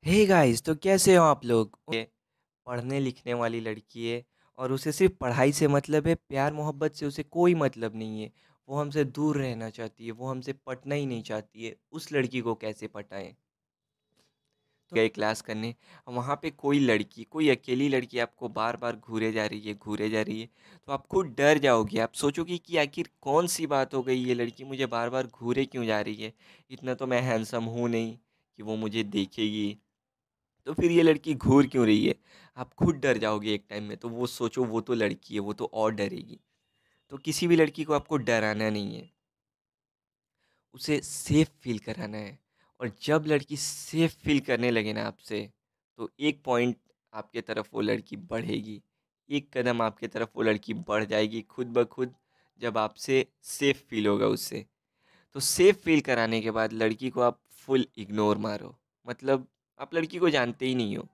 Hey guys, तो कैसे हो आप लोग? ये पढ़ने लिखने वाली लड़की है और उसे सिर्फ पढ़ाई से मतलब है, प्यार मोहब्बत से उसे कोई मतलब नहीं है। वो हमसे दूर रहना चाहती है, वो हमसे पटना ही नहीं चाहती है। उस लड़की को कैसे पटाएं? तो गए क्लास करने, वहाँ पे कोई लड़की, कोई अकेली लड़की आपको बार बार घूरे जा रही है। तो आप खुद डर जाओगे, आप सोचोगे कि आखिर कौन सी बात हो गई, ये लड़की मुझे बार बार घूरे क्यों जा रही है। इतना तो मैं हैंडसम हूँ नहीं कि वो मुझे देखेगी। तो फिर ये लड़की घूर क्यों रही है? आप खुद डर जाओगे एक टाइम में। तो वो सोचो, वो तो लड़की है, वो तो और डरेगी। तो किसी भी लड़की को आपको डराना नहीं है, उसे सेफ फील कराना है। और जब लड़की सेफ फील करने लगे ना आपसे, तो एक पॉइंट आपके तरफ वो लड़की बढ़ेगी, एक कदम आपके तरफ वो लड़की बढ़ जाएगी खुद ब खुद, जब आपसे सेफ फील होगा उससे। तो सेफ फील कराने के बाद लड़की को आप फुल इग्नोर मारो। मतलब आप लड़की को जानते ही नहीं हो,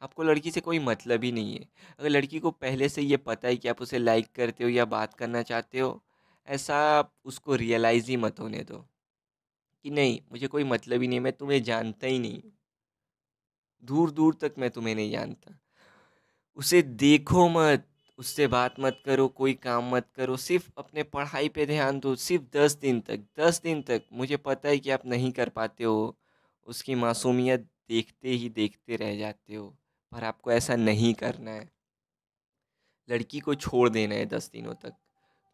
आपको लड़की से कोई मतलब ही नहीं है। अगर लड़की को पहले से ये पता है कि आप उसे लाइक करते हो या बात करना चाहते हो, ऐसा आप उसको रियलाइज़ ही मत होने दो कि नहीं, मुझे कोई मतलब ही नहीं, मैं तुम्हें जानता ही नहीं, दूर दूर तक मैं तुम्हें नहीं जानता। उसे देखो मत, उससे बात मत करो, कोई काम मत करो, सिर्फ अपने पढ़ाई पे ध्यान दो। सिर्फ 10 दिन तक, 10 दिन तक मुझे पता है कि आप नहीं कर पाते हो, उसकी मासूमियत देखते ही देखते रह जाते हो, पर आपको ऐसा नहीं करना है। लड़की को छोड़ देना है 10 दिनों तक।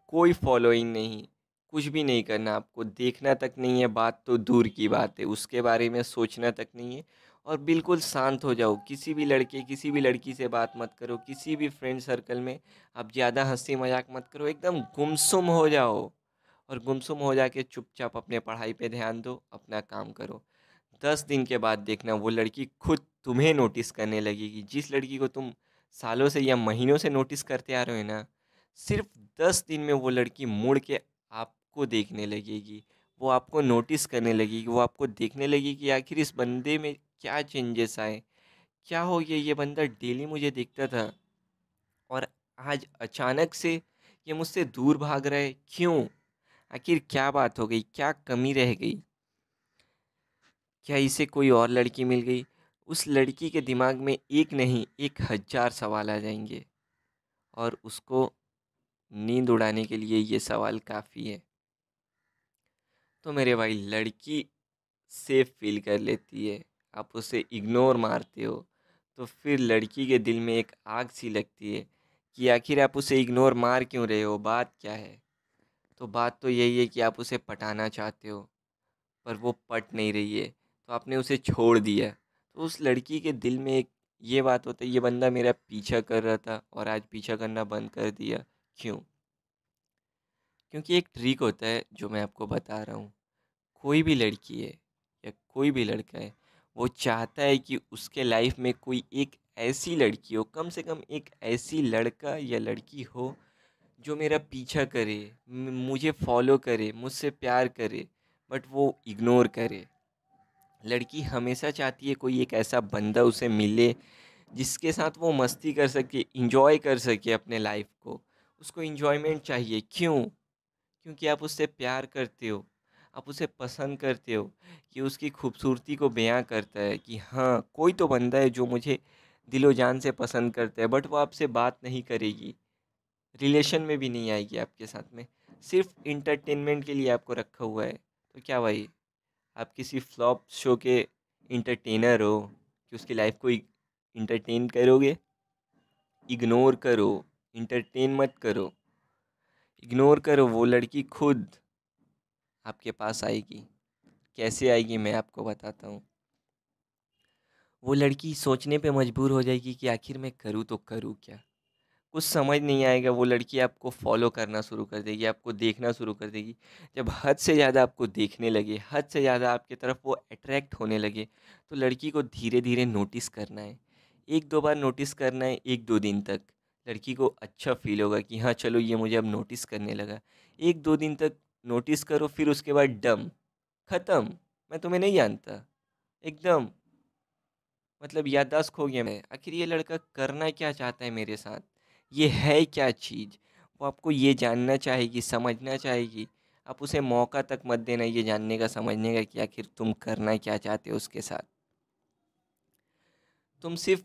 कोई फॉलोइंग नहीं, कुछ भी नहीं करना, आपको देखना तक नहीं है, बात तो दूर की बात है, उसके बारे में सोचना तक नहीं है। और बिल्कुल शांत हो जाओ, किसी भी लड़के किसी भी लड़की से बात मत करो, किसी भी फ्रेंड सर्कल में आप ज़्यादा हंसी मजाक मत करो, एकदम गुमसुम हो जाओ। और गुमसुम हो जाके चुपचाप अपने पढ़ाई पे ध्यान दो, अपना काम करो। 10 दिन के बाद देखना, वो लड़की खुद तुम्हें नोटिस करने लगेगी। जिस लड़की को तुम सालों से या महीनों से नोटिस करते आ रहे हो ना, सिर्फ 10 दिन में वो लड़की मुड़ के आपको देखने लगेगी। वो आपको नोटिस करने लगेगी, वो आपको देखने लगेगी कि आखिर इस बंदे में क्या चेंजेस आए, क्या हो गया, ये बंदा डेली मुझे देखता था और आज अचानक से ये मुझसे दूर भाग रहा है, क्यों? आखिर क्या बात हो गई, क्या कमी रह गई, क्या इसे कोई और लड़की मिल गई? उस लड़की के दिमाग में एक नहीं, 1000 सवाल आ जाएंगे, और उसको नींद उड़ाने के लिए ये सवाल काफ़ी है। तो मेरे भाई, लड़की सेफ फील कर लेती है, आप उसे इग्नोर मारते हो, तो फिर लड़की के दिल में एक आग सी लगती है कि आखिर आप उसे इग्नोर मार क्यों रहे हो, बात क्या है? तो बात तो यही है कि आप उसे पटाना चाहते हो, पर वो पट नहीं रही है, तो आपने उसे छोड़ दिया। तो उस लड़की के दिल में एक ये बात होता है, ये बंदा मेरा पीछा कर रहा था और आज पीछा करना बंद कर दिया, क्यों? क्योंकि एक ट्रिक होता है जो मैं आपको बता रहा हूँ। कोई भी लड़की है या कोई भी लड़का है, वो चाहता है कि उसके लाइफ में कोई एक ऐसी लड़की हो, कम से कम एक ऐसी लड़का या लड़की हो जो मेरा पीछा करे, मुझे फॉलो करे, मुझसे प्यार करे, बट वो इग्नोर करे। लड़की हमेशा चाहती है कोई एक ऐसा बंदा उसे मिले जिसके साथ वो मस्ती कर सके, इंजॉय कर सके अपने लाइफ को। उसको इंजॉयमेंट चाहिए, क्यों? क्योंकि आप उससे प्यार करते हो, आप उसे पसंद करते हो, कि उसकी खूबसूरती को बयां करता है कि हाँ, कोई तो बंदा है जो मुझे दिलो जान से पसंद करता है, बट वो आपसे बात नहीं करेगी, रिलेशन में भी नहीं आएगी आपके साथ में, सिर्फ इंटरटेनमेंट के लिए आपको रखा हुआ है। तो क्या भाई, आप किसी फ्लॉप शो के इंटरटेनर हो कि उसकी लाइफ को इंटरटेन करोगे? इग्नोर करो, इंटरटेन मत करो, इग्नोर करो। वो लड़की खुद आपके पास आएगी। कैसे आएगी, मैं आपको बताता हूँ। वो लड़की सोचने पे मजबूर हो जाएगी कि आखिर मैं करूँ तो करूँ क्या। कुछ समझ नहीं आएगा, वो लड़की आपको फॉलो करना शुरू कर देगी, आपको देखना शुरू कर देगी। जब हद से ज़्यादा आपको देखने लगे, हद से ज़्यादा आपकी तरफ वो अट्रैक्ट होने लगे, तो लड़की को धीरे धीरे नोटिस करना है। एक दो बार नोटिस करना है, 1-2 दिन तक। लड़की को अच्छा फील होगा कि हाँ चलो, ये मुझे अब नोटिस करने लगा। 1-2 दिन तक नोटिस करो, फिर उसके बाद डम, ख़त्म, मैं तुम्हें नहीं जानता, एकदम। मतलब याददाश्त खो गया मैं, आखिर ये लड़का करना क्या चाहता है मेरे साथ, ये है क्या चीज़। वो आपको ये जानना चाहेगी, समझना चाहेगी। आप उसे मौका तक मत देना ये जानने का, समझने का कि आखिर तुम करना क्या चाहते हो उसके साथ। तुम सिर्फ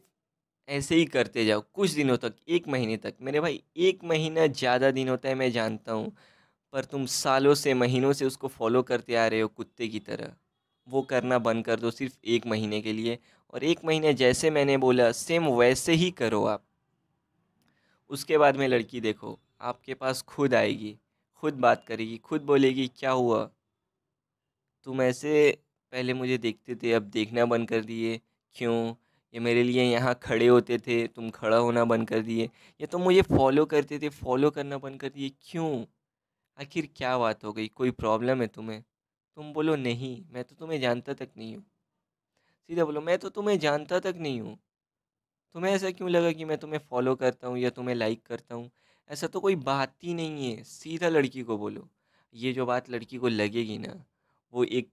ऐसे ही करते जाओ कुछ दिनों तक, 1 महीने तक। मेरे भाई 1 महीना ज़्यादा दिन होता है, मैं जानता हूँ, पर तुम सालों से, महीनों से उसको फ़ॉलो करते आ रहे हो कुत्ते की तरह। वो करना बंद कर दो सिर्फ़ 1 महीने के लिए, और 1 महीने जैसे मैंने बोला सेम वैसे ही करो आप। उसके बाद में लड़की देखो, आपके पास खुद आएगी, खुद बात करेगी, खुद बोलेगी क्या हुआ? तुम ऐसे पहले मुझे देखते थे, अब देखना बंद कर दिए, क्यों? ये मेरे लिए यहाँ खड़े होते थे, तुम खड़ा होना बंद कर दिए। ये तुम मुझे फॉलो करते थे, फॉलो करना बंद कर दिए, क्यों? आखिर क्या बात हो गई? कोई प्रॉब्लम है तुम्हें? तुम बोलो नहीं, मैं तो तुम्हें जानता तक नहीं हूँ। सीधा बोलो मैं तो तुम्हें जानता तक नहीं हूँ। तुम्हें ऐसा क्यों लगा कि मैं तुम्हें फॉलो करता हूँ या तुम्हें लाइक करता हूँ? ऐसा तो कोई बात ही नहीं है। सीधा लड़की को बोलो। ये जो बात लड़की को लगेगी ना, वो एक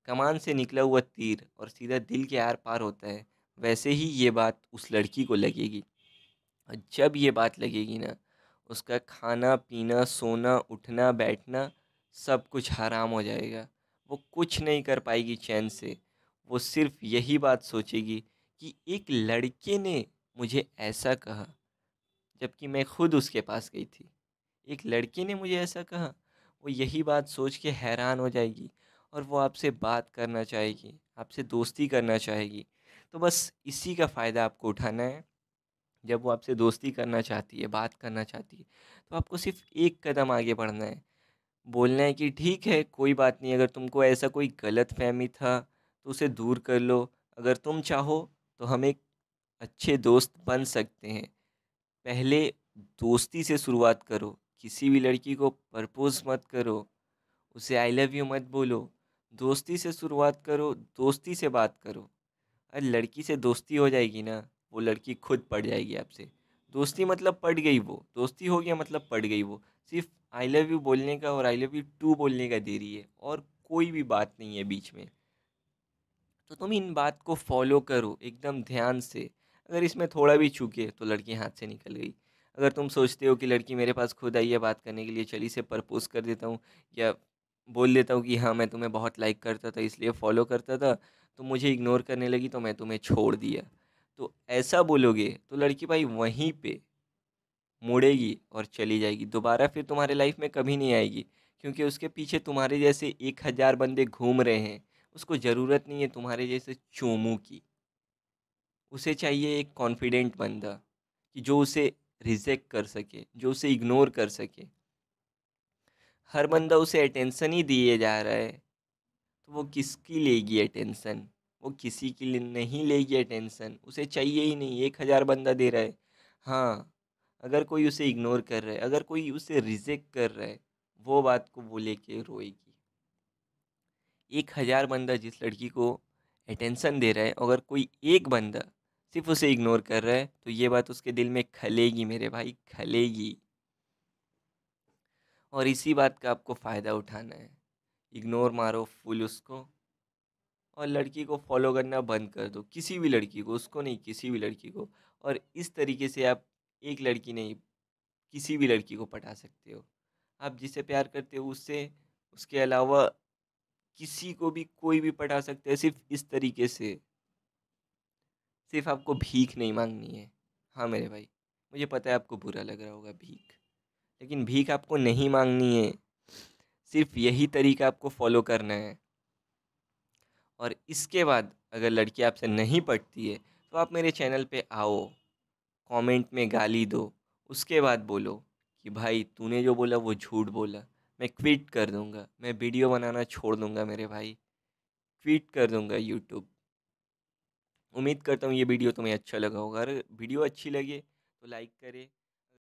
कमान से निकला हुआ तीर और सीधा दिल के आर पार होता है, वैसे ही ये बात उस लड़की को लगेगी। और जब ये बात लगेगी ना, उसका खाना पीना सोना उठना बैठना सब कुछ हराम हो जाएगा। वो कुछ नहीं कर पाएगी चैन से। वो सिर्फ यही बात सोचेगी कि एक लड़के ने मुझे ऐसा कहा, जबकि मैं खुद उसके पास गई थी। एक लड़के ने मुझे ऐसा कहा। वो यही बात सोच के हैरान हो जाएगी और वो आपसे बात करना चाहेगी, आपसे दोस्ती करना चाहेगी। तो बस इसी का फ़ायदा आपको उठाना है। जब वो आपसे दोस्ती करना चाहती है, बात करना चाहती है, तो आपको सिर्फ़ एक कदम आगे बढ़ना है। बोलना है कि ठीक है, कोई बात नहीं, अगर तुमको ऐसा कोई गलतफ़हमी था, तो उसे दूर कर लो। अगर तुम चाहो, तो हम एक अच्छे दोस्त बन सकते हैं। पहले दोस्ती से शुरुआत करो। किसी भी लड़की को प्रपोज़ मत करो, उसे आई लव यू मत बोलो। दोस्ती से शुरुआत करो, दोस्ती से बात करो। अरे लड़की से दोस्ती हो जाएगी ना, वो लड़की खुद पड़ जाएगी आपसे। दोस्ती मतलब पड़ गई वो, दोस्ती हो गया मतलब पड़ गई वो। सिर्फ़ आई लव यू बोलने का और आई लव यू टू बोलने का देरी है, और कोई भी बात नहीं है बीच में। तो तुम इन बात को फॉलो करो एकदम ध्यान से। अगर इसमें थोड़ा भी चूके तो लड़की हाथ से निकल गई। अगर तुम सोचते हो कि लड़की मेरे पास खुद आई है बात करने के लिए, चल इसे प्रपोज कर देता हूँ, या बोल देता हूँ कि हाँ मैं तुम्हें बहुत लाइक करता था इसलिए फॉलो करता था, तो मुझे इग्नोर करने लगी तो मैं तुम्हें छोड़ दिया, तो ऐसा बोलोगे तो लड़की भाई वहीं पे मुड़ेगी और चली जाएगी, दोबारा फिर तुम्हारे लाइफ में कभी नहीं आएगी। क्योंकि उसके पीछे तुम्हारे जैसे 1,000 बंदे घूम रहे हैं। उसको ज़रूरत नहीं है तुम्हारे जैसे चोमू की। उसे चाहिए एक कॉन्फिडेंट बंदा, कि जो उसे रिजेक्ट कर सके, जो उसे इग्नोर कर सके। हर बंदा उसे अटेंशन ही दिए जा रहा है, तो वो किसकी लेगी अटेंशन? वो किसी की नहीं लेगी अटेंशन, उसे चाहिए ही नहीं। 1,000 बंदा दे रहा है। हाँ, अगर कोई उसे इग्नोर कर रहा है, अगर कोई उसे रिजेक्ट कर रहा है, वो बात को वो लेके रोएगी। 1,000 बंदा जिस लड़की को अटेंशन दे रहा है, अगर कोई एक बंदा सिर्फ उसे इग्नोर कर रहा है, तो ये बात उसके दिल में खलेगी मेरे भाई, खलेगी। और इसी बात का आपको फ़ायदा उठाना है। इग्नोर मारो फुल उसको, और लड़की को फॉलो करना बंद कर दो। किसी भी लड़की को, उसको नहीं, किसी भी लड़की को। और इस तरीके से आप एक लड़की नहीं, किसी भी लड़की को पटा सकते हो। आप जिससे प्यार करते हो उससे, उसके अलावा किसी को भी कोई भी पटा सकते हैं, सिर्फ इस तरीके से। सिर्फ आपको भीख नहीं मांगनी है। हाँ मेरे भाई, मुझे पता है आपको बुरा लग रहा होगा भीख, लेकिन भीख आपको नहीं मांगनी है। सिर्फ यही तरीका आपको फॉलो करना है। और इसके बाद अगर लड़की आपसे नहीं पटती है, तो आप मेरे चैनल पे आओ, कमेंट में गाली दो, उसके बाद बोलो कि भाई तूने जो बोला वो झूठ बोला। मैं क्विट कर दूंगा, मैं वीडियो बनाना छोड़ दूंगा मेरे भाई, क्विट कर दूंगा यूट्यूब। उम्मीद करता हूँ ये वीडियो तुम्हें अच्छा लगा होगा। अगर वीडियो अच्छी लगे तो लाइक करें,